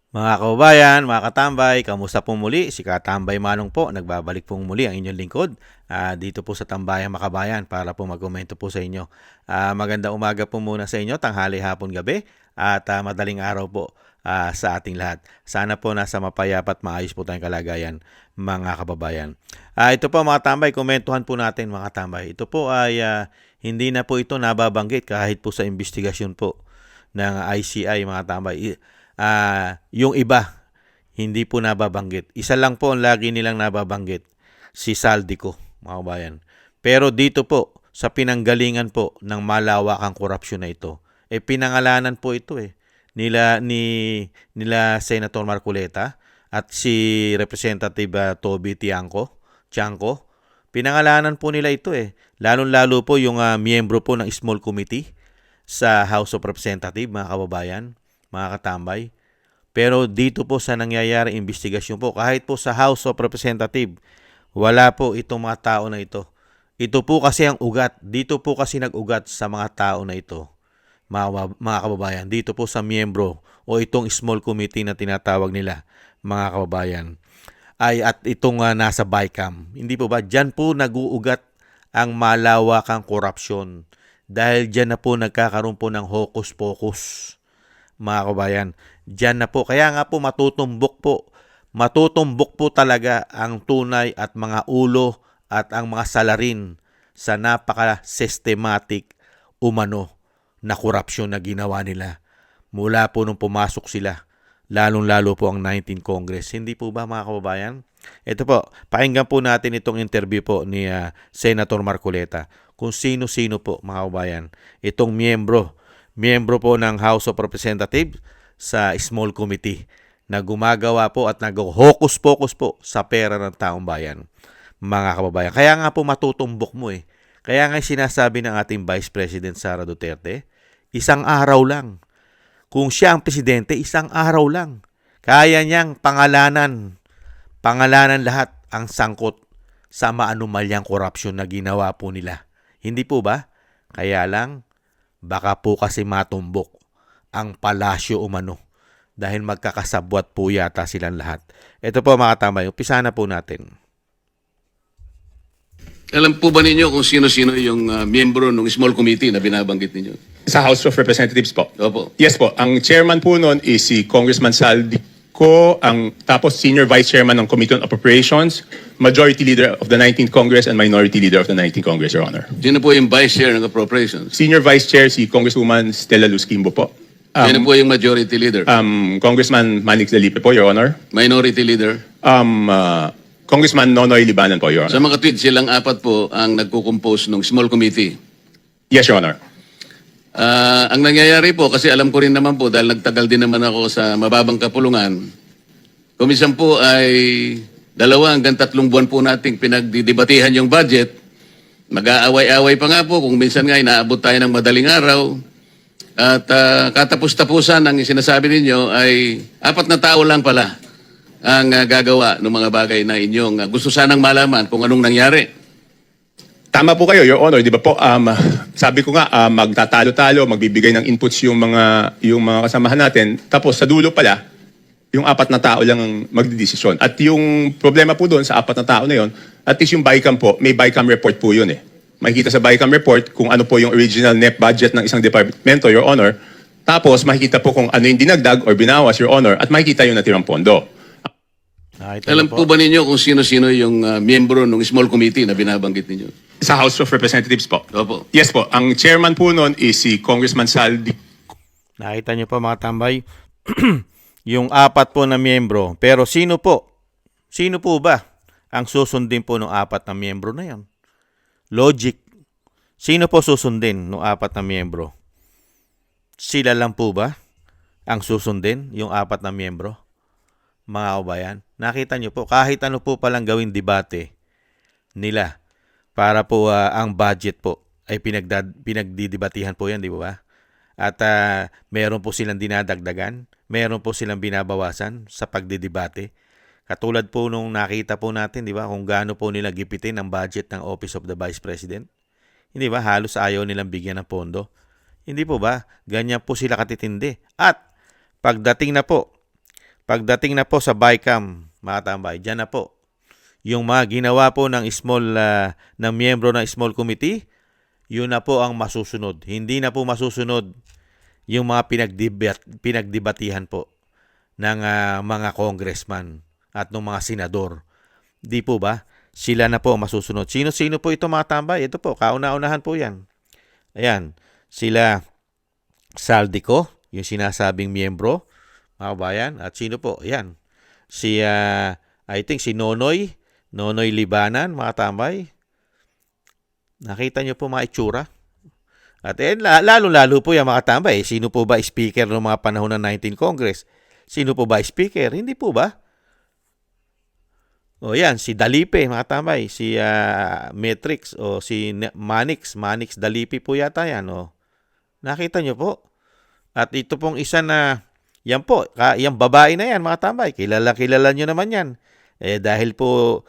Mga kababayan, mga katambay, kamusta po muli? Si Katambay Manong po, nagbabalik pong muli ang inyong lingkod dito po sa Tambayang Makabayan para po magkomento po sa inyo. Magandang umaga po muna sa inyo, tanghali, hapon, gabi at madaling araw po sa ating lahat. Sana po nasa mapayapa at maayos po tayong kalagayan, mga kababayan. Ito po mga tambay, komentuhan po natin mga tambay. Ito po ay hindi na po ito nababanggit kahit po sa investigasyon po ng ICI mga tambay. Yung iba, hindi po nababanggit. Isa lang po ang lagi nilang nababanggit, si Saldico, mga kabayan. Pero dito po, sa pinanggalingan po ng malawakang korupsyon na ito, pinangalanan po ito nila Senator Marcoleta at si Representative Toby Tiangco. Pinangalanan po nila ito Lalong-lalo po yung miyembro po ng small committee sa House of Representatives, mga kababayan, mga katambay. Pero dito po sa nangyayari investigasyon po, kahit po sa House of Representatives, wala po itong mga tao na ito. Ito po kasi ang ugat. Dito po kasi nag-ugat sa mga tao na ito, mga kababayan. Dito po sa miyembro o itong small committee na tinatawag nila, mga kababayan. At itong nasa BICAM. Hindi po ba? Diyan po nag-uugat ang malawakang korupsyon. Dahil diyan na po nagkakaroon po ng hocus-pocus, mga kabayan. Diyan na po. Kaya nga po matutumbok po talaga ang tunay at mga ulo at ang mga salarin sa napaka-systematic umano na korupsyon na ginawa nila mula po nung pumasok sila, lalong-lalo po ang 19th Congress. Hindi po ba mga kababayan? Ito po, pakinggan po natin itong interview po ni Senator Marcoleta kung sino-sino po mga kababayan itong miyembro po ng House of Representatives sa small committee na gumagawa po at nag-hocus-pocus po sa pera ng taong bayan, mga kababayan. Kaya nga po matutumbok mo Kaya nga sinasabi ng ating Vice President Sara Duterte, isang araw lang. Kung siya ang presidente, isang araw lang. Kaya niyang pangalanan lahat ang sangkot sa maanumalyang korupsyon na ginawa po nila. Hindi po ba? Kaya lang, baka po kasi matumbok ang palasyo umano dahil magkakasabwat po yata silang lahat. Ito po mga tambay, umpisa na po natin. Alam po ba ninyo kung sino-sino yung miyembro ng small committee na binabanggit ninyo? Sa House of Representatives po. Opo. Yes po. Ang chairman po noon is si Congressman Saldico, tapos senior vice chairman ng Committee on Appropriations, majority leader of the 19th Congress, and minority leader of the 19th Congress, Your Honor. Sino po yung vice chair ng appropriations? Senior vice chair si Congresswoman Stella Luz Quimbo po. Sino po yung majority leader? Congressman Manix Dalipe po, Your Honor. Minority leader? Congressman Nonoy Libanan po, Your Sa Honor. mga tweet, silang apat po ang nagko-compose ng small committee. Yes, Your Honor. Ang nangyayari po, kasi alam ko rin naman po, dahil nagtagal din naman ako sa mababang kapulungan, kumisan po ay 2 hanggang 3 buwan po nating pinagdidebatihan yung budget. Mag-aaway-aaway pa nga po, kung minsan nga inaabot tayo ng madaling araw. At katapos-tapusan ang sinasabi ninyo ay 4 na tao lang pala ang gagawa ng mga bagay na inyong gusto sanang malaman kung anong nangyari. Tama po kayo, Your Honor. Di ba po, sabi ko nga, magtatalo-talo, magbibigay ng inputs yung mga kasamahan natin. Tapos sa dulo pala, yung 4 na tao lang ang magdidesisyon. At yung problema po doon sa 4 na tao na yon, at least yung BICAM po, may BICAM report po yun Makikita sa BICAM report kung ano po yung original net budget ng isang departamento, Your Honor. Tapos makikita po kung ano yung dinagdag or binawas, Your Honor, at makikita yung natirang pondo. Alam po ba ninyo kung sino-sino yung miyembro ng small committee na binabanggit ninyo? Sa House of Representatives po. Opo. Yes po. Ang chairman po noon is si Congressman Saldi. Nakita niyo po mga tambay, yung 4 po na miyembro. Pero sino po? Sino po ba ang susundin po ng 4 na miyembro na yan? Logic. Sino po susundin ng 4 na miyembro? Sila lang po ba ang susundin, yung 4 na miyembro? Mga kabayan, nakita niyo po, kahit ano po palang gawing debate nila para po ang budget po ay pinagdidebatihan po yan, di ba? At meron po silang dinadagdagan, meron po silang binabawasan sa pagdidebate. Katulad po nung nakita po natin, di ba, kung gaano po nila gipitin ang budget ng Office of the Vice President. Hindi ba, halos ayaw nilang bigyan ng pondo. Hindi po ba, ganyan po sila katitindi. At pagdating na po pagdating na po sa BICAM, mga tambay, dyan na po. Yung mga ginawa po ng ng miyembro ng small committee, yun na po ang masusunod. Hindi na po masusunod yung mga pinagdebatihan po ng mga congressman at ng mga senador. Di po ba? Sila na po ang masusunod. Sino-sino po ito, mga tambay? Ito po, kauna-unahan po yan. Ayan, sila Saldico, yung sinasabing miyembro, mga kabayan. At sino po? Ayan, I think si Nonoy Libanan, mga tambay. Nakita nyo po mga itsura. At lalo-lalo po yung mga tambay. Sino po ba speaker ng mga panahon ng 19 Congress? Sino po ba speaker? Hindi po ba? O yan, si Dalipe, mga tambay. Si Matrix o si Manix Dalipe po yata yan. O. Nakita nyo po. At ito pong isa na, yan po, yung babae na yan, mga tambay. Kilala nyo naman yan. Dahil po,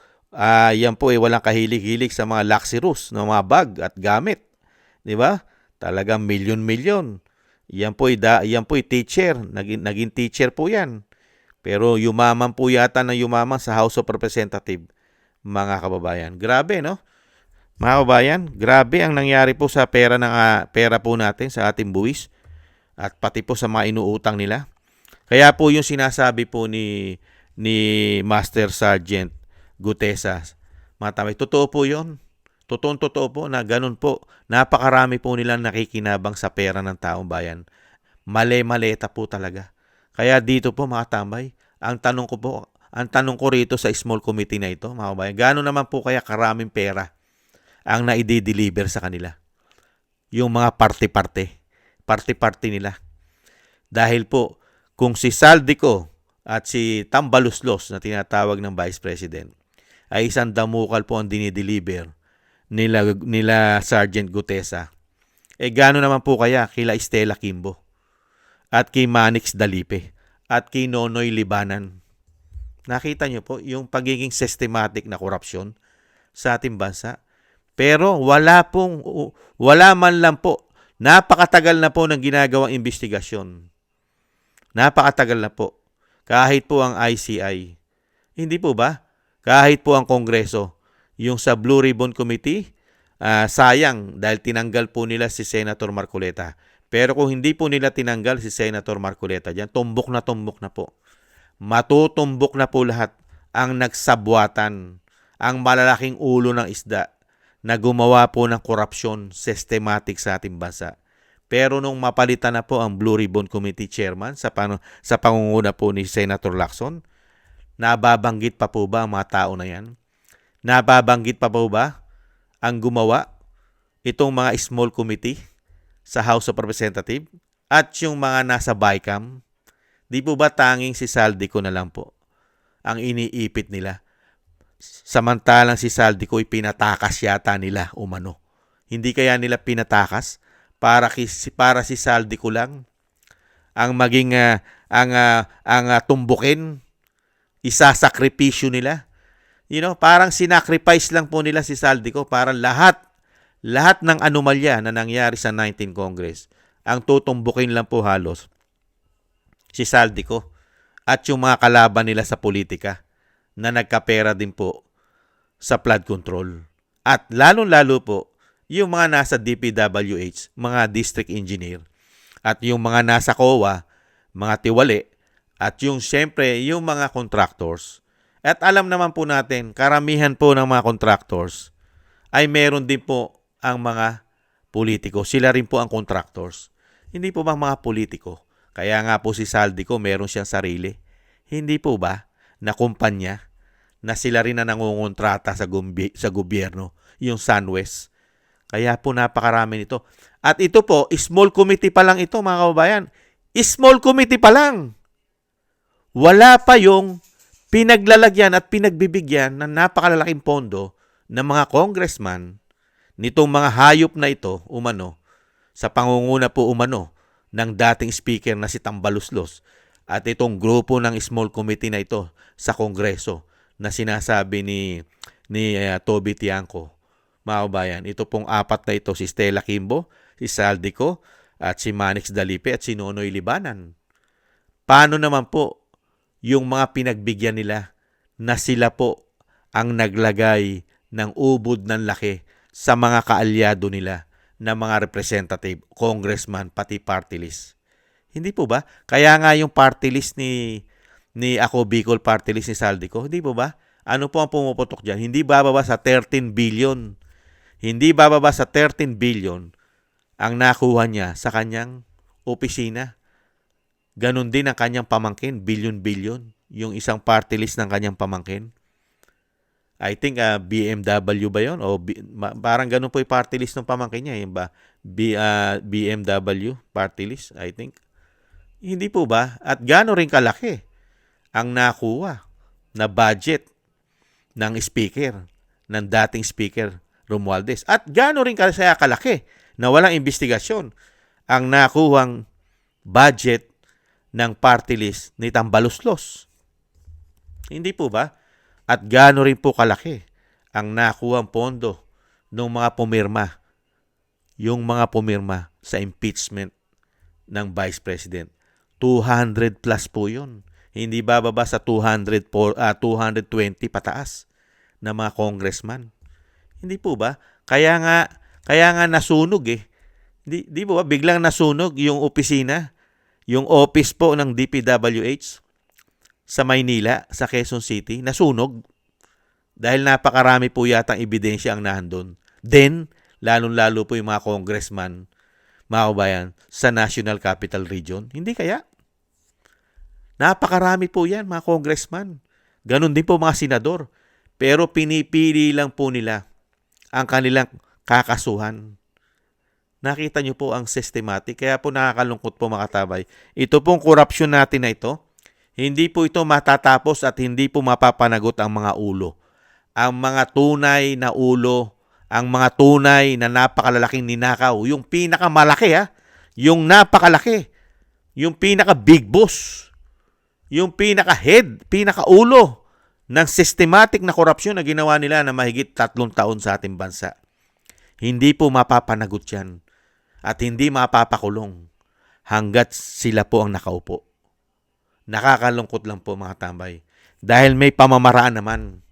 yan po walang kahilig-hilig sa mga luxurious, ng mga bag at gamit. Di ba? Talagang milyon-milyon. Yan po teacher. Naging teacher po yan. Pero yumaman po yata na yumaman sa House of Representatives, mga kababayan. Grabe, no? Mga kababayan, grabe ang nangyari po sa pera po natin sa ating buwis at pati po sa mga inuutang nila. Kaya po yung sinasabi po ni Master Sergeant Gutesa, mga tamay, totoo po yun. Totoo po na ganun po. Napakarami po nilang nakikinabang sa pera ng taong bayan. Male-maleta po talaga. Kaya dito po, mga tambay, ang tanong ko rito sa small committee na ito, mga kabayan, gaano naman po kaya karaming pera ang naidi-deliver sa kanila? Yung mga parte nila. Dahil po, kung si Saldico at si Tambaluslos na tinatawag ng Vice President ay isang damukal po ang dinideliver nila Sergeant Gutesa, gaano naman po kaya kila Stella Kimbo at kay Manix Dalipe at kay Nonoy Libanan? Nakita nyo po yung pagiging systematic na korupsyon sa ating bansa. Pero wala man lang po. Napakatagal na po ng ginagawang investigasyon. Napakatagal na po. Kahit po ang ICI. Hindi po ba? Kahit po ang Kongreso. Yung sa Blue Ribbon Committee, sayang dahil tinanggal po nila si Senator Marcoleta. Pero kung hindi po nila tinanggal si Senator Marcoleta dyan, tumbok na po. Matutumbok na po lahat ang nagsabwatan, ang malalaking ulo ng isda na gumawa po ng korupsyon systematic sa ating bansa. Pero nung mapalitan na po ang Blue Ribbon Committee Chairman sa pangunguna po ni Senator Lacson, nababanggit pa po ba ang mga tao na yan? Nababanggit pa po ba ang gumawa itong mga small committee sa House of Representatives at yung mga nasa BICAM? Di po ba tanging si Saldico na lang po ang iniipit nila? Samantalang si Saldico ay pinatakas yata nila umano. Hindi kaya nila pinatakas para si Saldico lang ang maging ang tumbukin, isasakripisyo nila? Parang sinacrifice lang po nila si Saldico para lahat ng anomalya na nangyari sa 19 Congress ang tutumbukin lang po halos si Saldico at yung mga kalaban nila sa politika na nagkapera din po sa flood control. At lalong-lalo po yung mga nasa DPWH, mga district engineer, at yung mga nasa COA, mga tiwali, at yung siyempre yung mga contractors. At alam naman po natin, karamihan po ng mga contractors ay meron din po ang mga politiko. Sila rin po ang contractors. Hindi po ba mga politiko? Kaya nga po si Saldico meron siyang sarili. Hindi po ba na kumpanya na sila rin na nangungontrata sa gobyerno, yung SunWest? Kaya po napakarami nito. At ito po, small committee pa lang ito, mga kababayan. Small committee pa lang. Wala pa yung pinaglalagyan at pinagbibigyan ng napakalalaking pondo ng mga congressman nitong mga hayop na ito, umano, sa pangunguna po umano ng dating speaker na si Tambaluslos at itong grupo ng small committee na ito sa Kongreso na sinasabi ni Toby Tiangco. Mga kabayan, ito pong apat na ito, si Stella Kimbo, si Saldico, at si Manix Dalipe at si Nonoy Libanan. Paano naman po yung mga pinagbigyan nila na sila po ang naglagay ng ubod ng laki sa mga kaalyado nila na mga representative, congressman, pati party list. Hindi po ba? Kaya nga yung party list ni Ako Bicol party list ni Saldico, hindi po ba? Ano po ang pumuputok dyan? Hindi bababa sa 13 billion. Hindi bababa sa 13 billion ang nakuha niya sa kanyang opisina. Ganon din ang kanyang pamangkin, billion-billion. Yung isang party list ng kanyang pamangkin. I think BMW ba yun? O parang ganun po yung party list ng pamangkin niya. Yung ba? BMW party list, I think. Hindi po ba? At gano'n rin kalaki ang nakuha na budget ng speaker, ng dating speaker Romualdez. At gano'n rin kalaki na walang investigasyon ang nakuhang budget ng party list ni Tambaluslos. Hindi po ba? At gaano rin po kalaki ang nakuhang pondo ng mga pumirma, yung mga pumirma sa impeachment ng Vice President. 200 plus po yun. Hindi bababa sa 220 pataas na mga congressman. Hindi po ba? Kaya nga nasunog eh. Di po ba? Biglang nasunog yung opisina, yung office po ng DPWH sa Maynila, sa Quezon City, nasunog dahil napakarami po yatang ebidensya ang nandun. Then, lalong-lalo po yung mga congressman, mga kabayan, sa National Capital Region. Hindi kaya? Napakarami po yan, mga congressman. Ganon din po mga senador. Pero pinipili lang po nila ang kanilang kakasuhan. Nakita nyo po ang systematic. Kaya po nakakalungkot po mga katabay. Ito pong korupsyon natin na ito, hindi po ito matatapos at hindi po mapapanagot ang mga ulo. Ang mga tunay na ulo, ang mga tunay na napakalalaking ninakaw, yung pinakamalaki yung napakalaki, yung pinaka-big boss, yung pinaka-head, pinaka-ulo ng systematic na korupsyon na ginawa nila na mahigit 3 taon sa ating bansa. Hindi po mapapanagot yan at hindi mapapakulong hanggat sila po ang nakaupo. Nakakalungkot lang po mga tambay. Dahil may pamamaraan naman.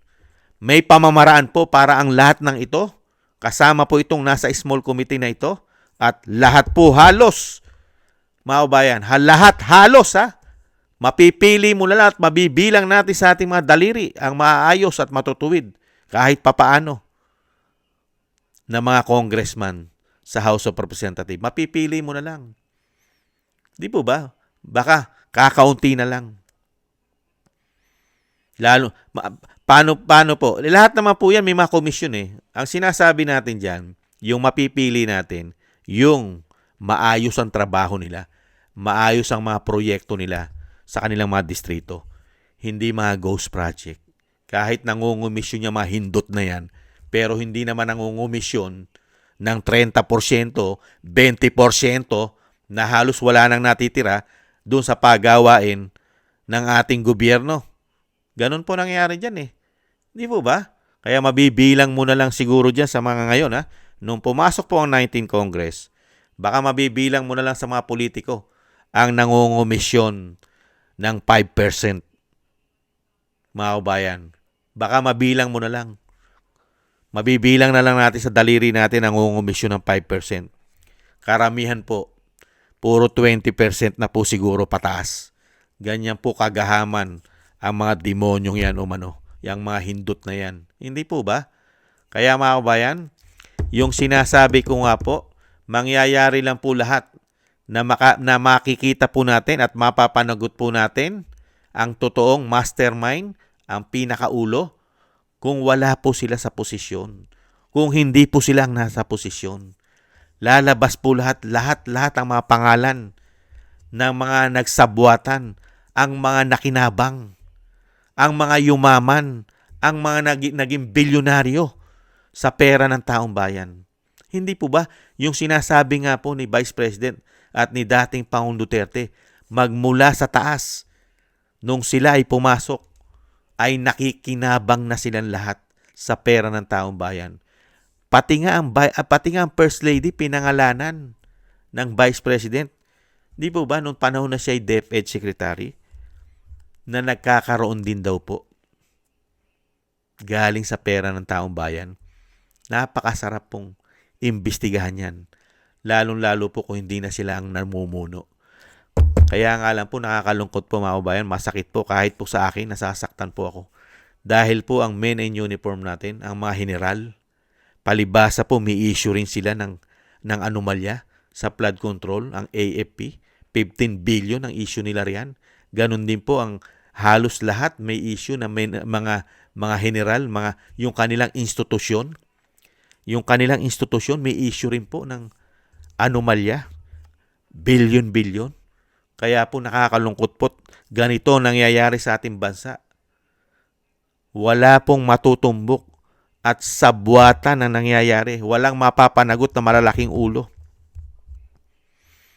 May pamamaraan po para ang lahat ng ito, kasama po itong nasa small committee na ito, at lahat po halos, mga kabayan, lahat halos mapipili mo na lang at mabibilang natin sa ating mga daliri ang maayos at matutuwid kahit papaano na mga congressman sa House of Representatives. Mapipili mo na lang. Di po ba? Baka kakaunti na lang. Lalo, paano po? Lahat naman po yan may mga komisyon eh. Ang sinasabi natin dyan, yung mapipili natin, yung maayos ang trabaho nila, maayos ang mga proyekto nila sa kanilang mga distrito. Hindi mga ghost project. Kahit nangungumisyon niya mga hindot na yan, pero hindi naman nangungumisyon ng 30%, 20% na halos wala nang natitira doon sa pagawain ng ating gobyerno. Ganon po nangyayari dyan eh. Di po ba? Kaya mabibilang mo na lang siguro dyan sa mga ngayon Nung pumasok po ang 19th Congress, baka mabibilang mo na lang sa mga politiko ang nangungumisyon ng 5%. Mga kabayan, baka mabilang mo na lang. Mabibilang na lang natin sa daliri natin ang nangungumisyon ng 5%. Karamihan po, puro 20% na po siguro pataas. Ganyan po kagahaman ang mga demonyong yan yung mga hindot na yan. Hindi po ba? Kaya mga kabayan, yung sinasabi ko nga po, mangyayari lang po lahat na makikita po natin at mapapanagot po natin ang totoong mastermind, ang pinakaulo, kung wala po sila sa posisyon. Kung hindi po silang nasa posisyon. Lalabas po lahat ang mga pangalan ng mga nagsabwatan, ang mga nakinabang, ang mga yumaman, ang mga naging bilyonaryo sa pera ng taong bayan. Hindi po ba yung sinasabi nga po ni Vice President at ni dating Pangulong Duterte, magmula sa taas, nung sila ay pumasok, ay nakikinabang na silang lahat sa pera ng taong bayan. Pati nga ang First Lady pinangalanan ng Vice President. Di po ba nung panahon na siya ay DepEd Secretary? na nagkakaroon din daw po galing sa pera ng taong bayan. Napakasarap pong imbestigahan yan. Lalong-lalo po kung hindi na sila ang namumuno. Kaya nga lang po nakakalungkot po mga kabayan, masakit po kahit po sa akin, nasasaktan po ako. Dahil po ang men in uniform natin, ang mga general, palibasa po may issue rin sila ng anomalya sa flood control, ang AFP. 15 billion ang issue nila riyan. Ganon din po ang halos lahat may issue na may mga general, yung kanilang institusyon. Yung kanilang institusyon may issue rin po ng anomalya. Billion. Kaya po nakakalungkot po. Ganito nangyayari sa ating bansa. Wala pong matutumbok at sabwatan na nangyayari. Walang mapapanagot na malalaking ulo.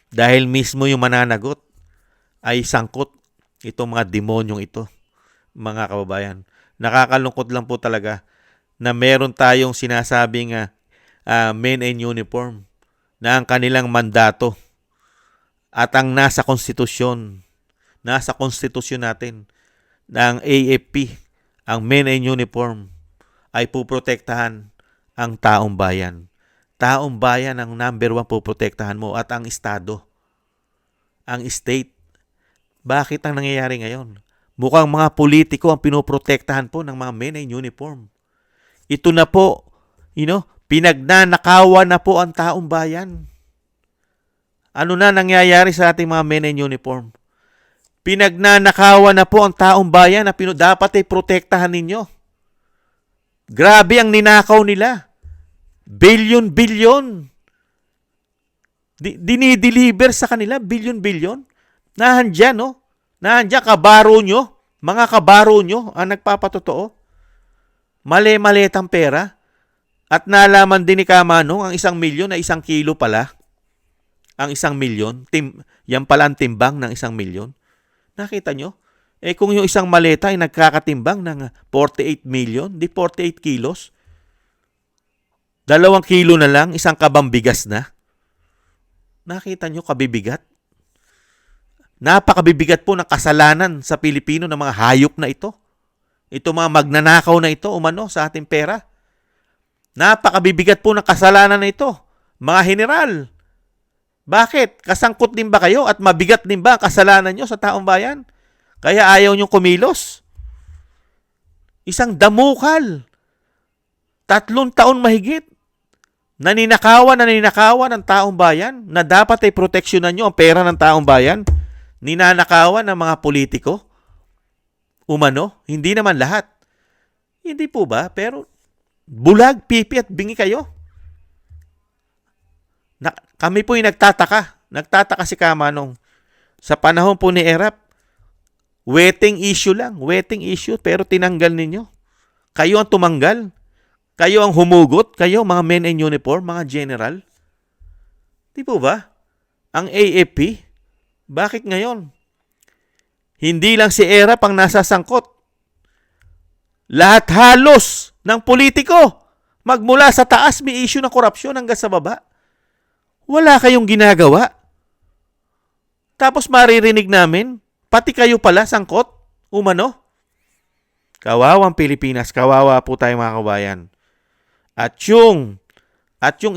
Dahil mismo yung mananagot ay sangkot itong mga demonyong ito, mga kababayan. Nakakalungkot lang po talaga na meron tayong sinasabing men in uniform na ang kanilang mandato at ang nasa konstitusyon natin ng AFP, ang men in uniform ay puprotektahan ang taong bayan. Taong bayan ang number 1 puprotektahan mo at ang estado, ang state. Bakit ang nangyayari ngayon? Mukhang mga politiko ang pinoprotektahan po ng mga men in uniform. Ito na po, pinagnanakawan na po ang taong bayan. Ano na nangyayari sa ating mga men in uniform? Pinagnanakawan na po ang taong bayan na dapat ay protektahan ninyo. Grabe ang ninakaw nila. Billion. Dinideliver sa kanila, billion. Nahandyan, no? Nahandyan, kabaro nyo. Mga kabaro nyo ang nagpapatotoo. Mali-maletang pera. At nalaman din ni Kamanong ang 1 milyon na 1 kilo pala. Ang 1 milyon. Yan pala ang timbang ng 1 milyon. Nakita nyo? Kung yung isang maleta ay nagkakatimbang ng 48 million, di 48 kilos. 2 kilo na lang, 1 kabang bigas na. Nakita nyo, kabibigat? Napakabibigat po ng kasalanan sa Pilipino ng mga hayop na ito. Ito mga magnanakaw na ito, umano, sa ating pera. Napakabibigat po ng kasalanan na ito. Mga general, bakit? Kasangkot din ba kayo at mabigat din ba ang kasalanan nyo sa taong bayan? Kaya ayaw nyo kumilos. Isang damukal. 3 taon mahigit. Naninakawan ng taong bayan na dapat ay proteksyonan nyo ang pera ng taong bayan. Ninanakawan ng mga politiko. Umano, hindi naman lahat. Hindi po ba? Pero bulag, pipi at bingi kayo. Kami po yung nagtataka. Nagtataka si Kamanong. Sa panahon po ni Erap, wetting issue lang. Wetting issue, pero tinanggal ninyo. Kayo ang tumanggal. Kayo ang humugot. Kayo, mga men in uniform, mga general. Di po ba? Ang AFP, bakit ngayon? Hindi lang si Erap ang nasasangkot. Lahat halos ng politiko. Magmula sa taas, may issue ng korupsyon hanggang sa baba. Wala kayong ginagawa. Tapos maririnig namin, pati kayo pala sangkot, umano. Kawawang Pilipinas, kawawa po tayo mga kabayan. At yung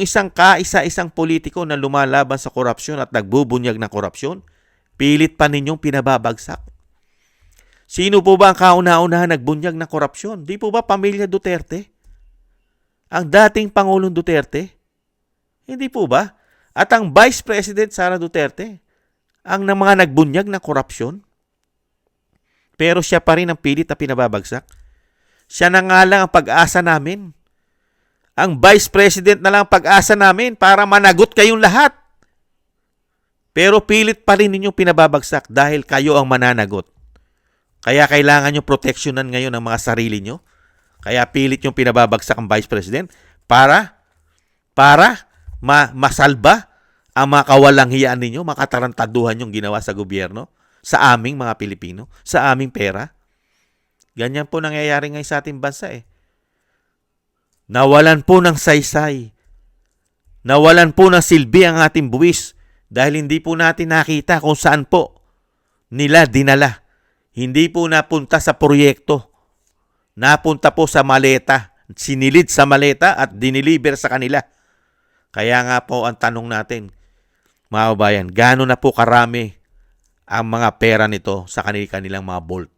isang kaisa-isang politiko na lumalaban sa korupsyon at nagbubunyag ng korupsyon, pilit pa ninyong pinababagsak. Sino po ba ang kauna-unahan nagbunyag ng korupsyon? Di po ba pamilya Duterte? Ang dating Pangulong Duterte? Hindi po ba? At ang Vice President Sara Duterte, ang mga nagbunyag ng korupsyon, pero siya pa rin ang pilit na pinababagsak. Siya na nga lang ang pag-asa namin. Ang Vice President na lang ang pag-asa namin para managot kayong lahat. Pero pilit pa rin ninyong pinababagsak dahil kayo ang mananagot. Kaya kailangan nyo proteksyonan ngayon ang mga sarili nyo. Kaya pilit yung pinababagsak ang Vice President para masalba ang mga kawalang hiyaan ninyo, makatarantaduhan yung ginawa sa gobyerno, sa aming mga Pilipino, sa aming pera. Ganyan po nangyayari ngayon sa ating bansa eh. Nawalan po ng saysay. Nawalan po ng silbi ang ating buwis dahil hindi po natin nakita kung saan po nila dinala Hindi po napunta sa proyekto. Napunta po sa maleta. Sinilid sa maleta at diniliver sa kanila. Kaya nga po ang tanong natin, mga kabayan, gaano na po karami ang mga pera nito sa kanilang mga vault?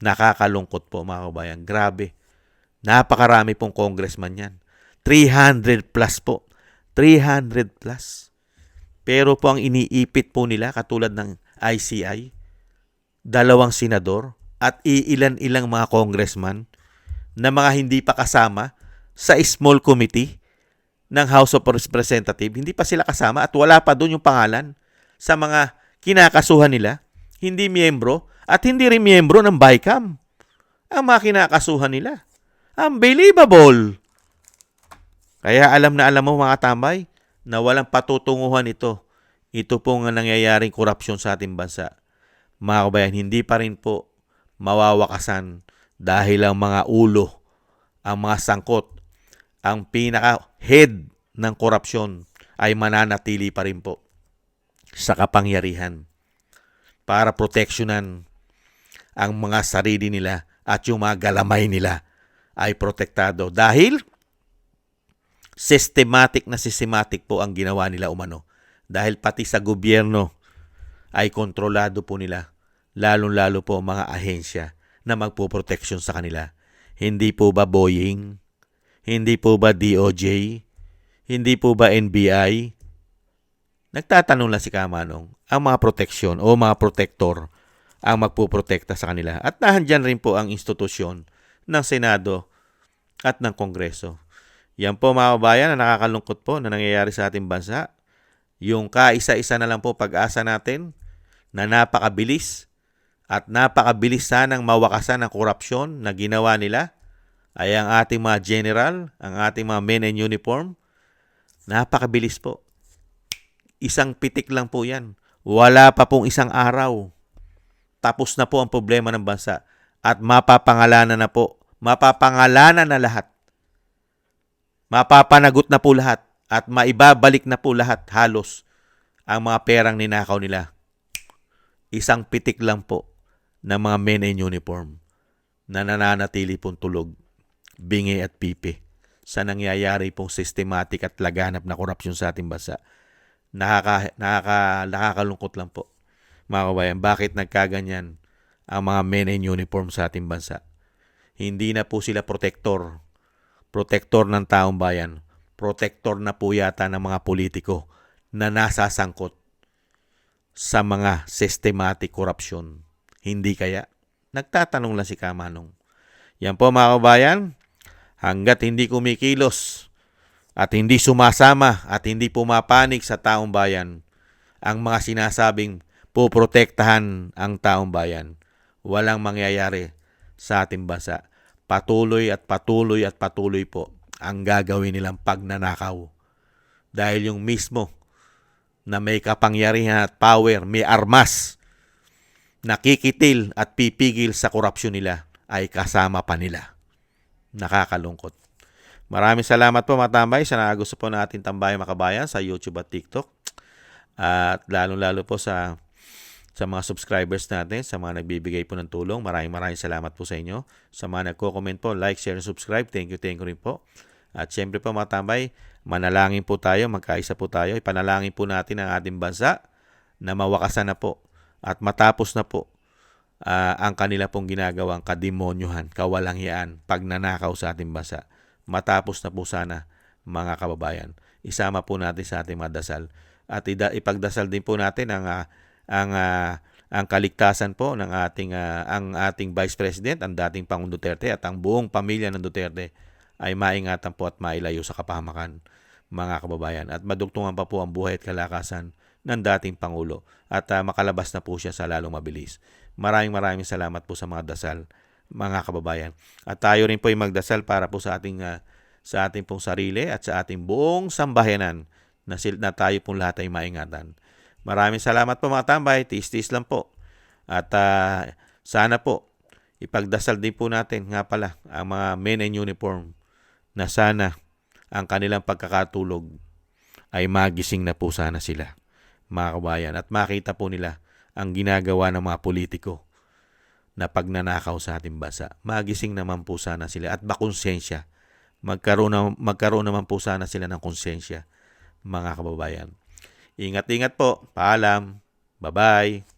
Nakakalungkot po, mga kabayan. Grabe. Napakarami pong congressman yan. 300 plus po. 300 plus. Pero po ang iniipit po nila, katulad ng ICI, 2 senador, at iilan-ilang mga congressman na mga hindi pa kasama sa small committee ng House of Representatives. Hindi pa sila kasama at wala pa doon yung pangalan sa mga kinakasuhan nila. Hindi miyembro at hindi rin miyembro ng BICAM ang mga kinakasuhan nila. Unbelievable! Kaya alam na alam mo, mga tambay, na walang patutunguhan ito. Ito pong nangyayaring korupsyon sa ating bansa. Mga kabayan, hindi pa rin po mawawakasan dahil ang mga ulo, ang mga sangkot, ang pinaka-head ng korupsyon ay mananatili pa rin po sa kapangyarihan para proteksyonan ang mga sarili nila at yung mga galamay nila ay protektado dahil systematic po ang ginawa nila umano. Dahil pati sa gobyerno ay kontrolado po nila, lalong-lalo po mga ahensya na magpoproteksyon sa kanila. Hindi po ba Boeing? Hindi po ba DOJ? Hindi po ba NBI? Nagtatanong lang si Kamanong, ang mga proteksyon o mga protektor ang magpuprotekta sa kanila. At nahandyan rin po ang institusyon ng Senado at ng Kongreso. Yan po, mga kabayan, na nakakalungkot po na nangyayari sa ating bansa. Yung kaisa-isa na lang po pag-asa natin na napakabilis at napakabilis sanang mawakasan ang korupsyon na ginawa nila ay ang ating mga general, ang ating mga men in uniform. Napakabilis po. Isang pitik lang po yan. Wala pa pong isang araw. Tapos na po ang problema ng bansa at mapapangalanan na po. Mapapangalanan na lahat. Mapapanagot na po lahat at maibabalik na po lahat halos ang mga perang ninakaw nila. Isang pitik lang po ng mga men in uniform na nananatili pong tulog, bingi at pipi sa nangyayari pong systematic at laganap na korupsyon sa ating bansa. Nakakalungkot lang po, mga kabayan. Bakit nagkaganyan ang mga men in uniform sa ating bansa? Hindi na po sila protektor ng taong bayan. Protektor na po yata ng mga politiko na nasasangkot sa mga systematic corruption. Hindi kaya? Nagtatanong lang si Kamanong. Yan po, mga kabayan, hanggat hindi kumikilos at hindi sumasama at hindi pumapanig sa taong bayan ang mga sinasabing poprotektahan ang taong bayan, walang mangyayari sa ating bansa. Patuloy po ang gagawin nilang pagnanakaw. Dahil yung mismo na may kapangyarihan at power, may armas, nakikitil at pipigil sa korupsyon nila ay kasama pa nila. Nakakalungkot. Maraming salamat po, mga tambay, sa gusto po natin tambayan, mga kabayan, sa YouTube at TikTok. At lalong-lalo po sa mga subscribers natin, sa mga nagbibigay po ng tulong. Maraming salamat po sa inyo. Sa mga nagko-comment po, like, share, and subscribe. Thank you rin po. At syempre po, mga tambay, manalangin po tayo, magkaisa po tayo. Ipanalangin po natin ang ating bansa na mawakasan na po at matapos na po ang kanila pong ginagawang kademonyohan, kawalangyaan, pagnanakaw sa ating bansa. Matapos na po sana, mga kababayan. Isama po natin sa ating mga dasal. At ipagdasal din po natin ang kaligtasan po ng ang ating Vice President, ang dating Pangulong Duterte at ang buong pamilya ng Duterte ay maingatan po at mailayo sa kapahamakan, mga kababayan. At madugtungan pa po ang buhay at kalakasan ng dating Pangulo at makalabas na po siya sa lalong mabilis. Maraming salamat po sa mga dasal, mga kababayan. At tayo rin po ay magdasal para po sa ating pong sarili at sa ating buong sambayanan na tayo pong lahat ay maingatan. Maraming salamat po, mga tambay. Tiis-tiis lang po. At sana po, ipagdasal din po natin nga pala ang mga men in uniform na sana ang kanilang pagkakatulog ay magising na po sana sila, mga kabayan. At makita po nila ang ginagawa ng mga politiko na pagnanakaw sa ating bansa. Magising naman po sana sila at makonsensya. Magkaroon naman po sana sila ng konsensya, mga kababayan. Ingat-ingat po. Paalam. Bye-bye.